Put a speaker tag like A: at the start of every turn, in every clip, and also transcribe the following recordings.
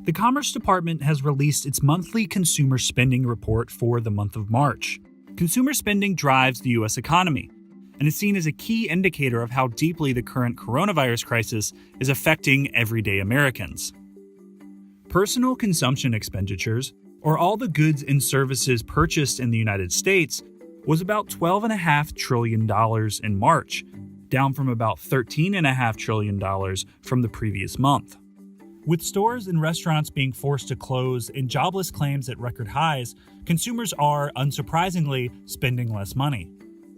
A: The Commerce Department has released its monthly consumer spending report for the month of March. Consumer spending drives the U.S. economy and is seen as a key indicator of how deeply the current coronavirus crisis is affecting everyday Americans. Personal consumption expenditures, or all the goods and services purchased in the United States, was about $12.5 trillion in March, down from about $13.5 trillion from the previous month. With stores and restaurants being forced to close and jobless claims at record highs, consumers are, unsurprisingly, spending less money.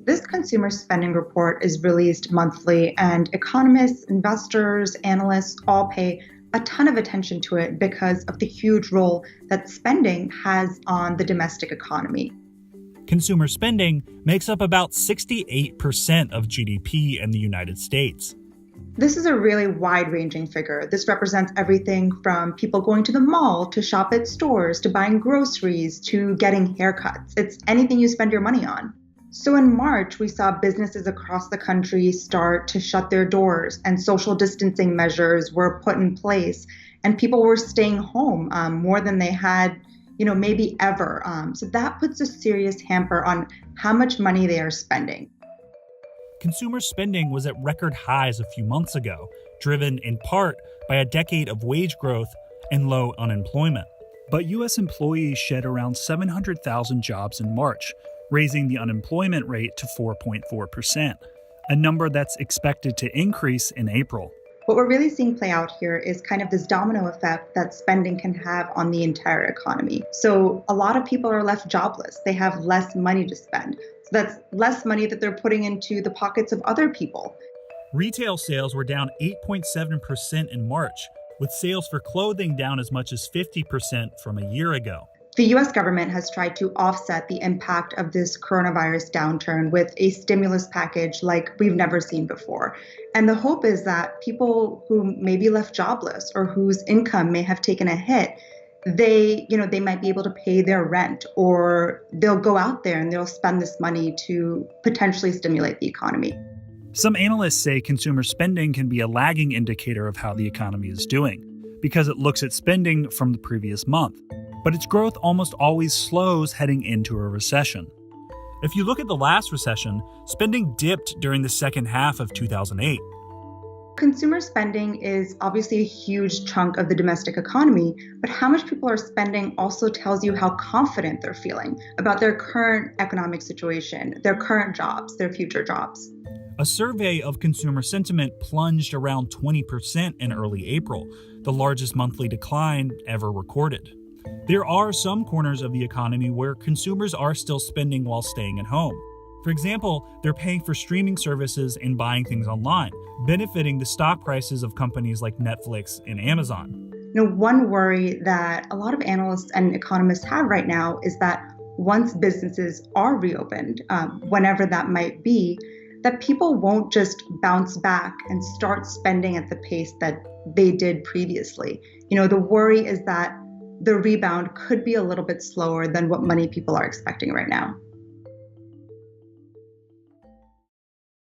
B: This consumer spending report is released monthly, and economists, investors, analysts all pay a ton of attention to it because of the huge role that spending has on the domestic economy.
A: Consumer spending makes up about 68% of GDP in the United States.
B: This is a really wide-ranging figure. This represents everything from people going to the mall, to shop at stores, to buying groceries, to getting haircuts. It's anything you spend your money on. So in March, we saw businesses across the country start to shut their doors, and social distancing measures were put in place, and people were staying home more than they had, maybe ever. So that puts a serious hamper on how much money they are spending.
A: Consumer spending was at record highs a few months ago, driven in part by a decade of wage growth and low unemployment. But U.S. employees shed around 700,000 jobs in March, raising the unemployment rate to 4.4%, a number that's expected to increase in April.
B: What we're really seeing play out here is kind of this domino effect that spending can have on the entire economy. So a lot of people are left jobless. They have less money to spend. So that's less money that they're putting into the pockets of other people.
A: Retail sales were down 8.7% in March, with sales for clothing down as much as 50% from a year ago.
B: The U.S. government has tried to offset the impact of this coronavirus downturn with a stimulus package like we've never seen before. And the hope is that people who may be left jobless or whose income may have taken a hit, they might be able to pay their rent, or they'll go out there and they'll spend this money to potentially stimulate the economy.
A: Some analysts say consumer spending can be a lagging indicator of how the economy is doing, because it looks at spending from the previous month. But its growth almost always slows heading into a recession. If you look at the last recession, spending dipped during the second half of 2008.
B: Consumer spending is obviously a huge chunk of the domestic economy, but how much people are spending also tells you how confident they're feeling about their current economic situation, their current jobs, their future jobs.
A: A survey of consumer sentiment plunged around 20% in early April, the largest monthly decline ever recorded. There are some corners of the economy where consumers are still spending while staying at home. For example, they're paying for streaming services and buying things online, benefiting the stock prices of companies like Netflix and Amazon.
B: One worry that a lot of analysts and economists have right now is that once businesses are reopened, whenever that might be, that people won't just bounce back and start spending at the pace that they did previously. The worry is that the rebound could be a little bit slower than what many people are expecting right now.